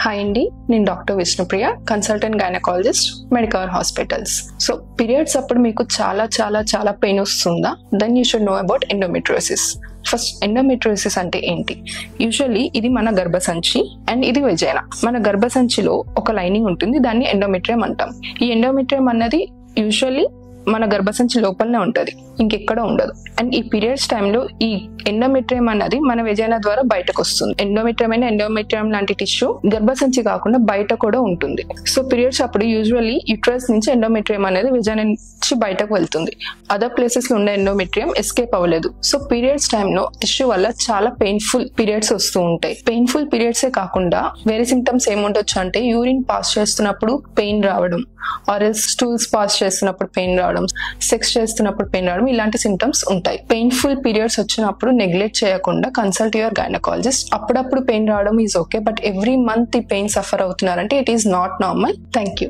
Hi అండి, నేను doctor Vishnupriya, consultant gynaecologist, Medicover hospitals. So periods అప్పుడు మీకు చాలా చాలా చాలా పెయిన్ వస్తుందా? Then you should know about endometriosis. First, endometriosis అంటే ఏంటి? యూజువల్లీ ఇది మన గర్భసంచి అండ్ ఇది వెజైనా. మన గర్భసంచిలో ఒక లైనింగ్ ఉంటుంది, దాన్ని ఎండోమెట్రియం అంటాం. ఈ ఎండోమెట్రియం అన్నది యూజువల్లీ మన గర్భసంచి లోపలనే ఉంటది, ఇంకెక్కడ ఉండదు. అండ్ ఈ పీరియడ్స్ టైంలో ఈ ఎండోమెట్రియం అన్నది మన వెజైనా ద్వారా బయటకు వస్తుంది. ఎండోమెట్రియం లాంటి టిష్యూ గర్భసంచి కాకుండా బయట కూడా ఉంటుంది. సో పీరియడ్స్ అప్పుడు యూజువల్లీ యూట్రస్ నుంచి ఎండోమెట్రియం అనేది వెజైనా నుంచి బయటకు వెళ్తుంది. అదర్ ప్లేసెస్ లో ఉన్న ఎండోమెట్రియం ఎస్కేప్ అవ్వలేదు. సో పీరియడ్స్ టైంలో టిష్యూ వల్ల చాలా పెయిన్ఫుల్ పీరియడ్స్ వస్తూ ఉంటాయి. పెయిన్ఫుల్ పీరియడ్సే కాకుండా వేరే సిమ్టమ్స్ ఏముండొచ్చు అంటే యూరిన్ పాస్ చేస్తున్నప్పుడు పెయిన్ రావడం, ఆర్ స్టూల్స్ పాస్ చేస్తున్నప్పుడు పెయిన్ రావడం, సెక్స్ చేస్తున్నప్పుడు పెయిన్ రావడం, ఇలాంటి సిమ్టమ్స్ ఉంటాయి. పెయిన్ఫుల్ పీరియడ్స్ వచ్చినప్పుడు నెగ్లెక్ట్ చేయకుండా కన్సల్ట్ యువర్ గైనకాలజిస్ట్. అప్పుడప్పుడు పెయిన్ రావడం is okay, but every month ఈ పెయిన్ సఫర్ అవుతున్నారంటే it is not normal. Thank you.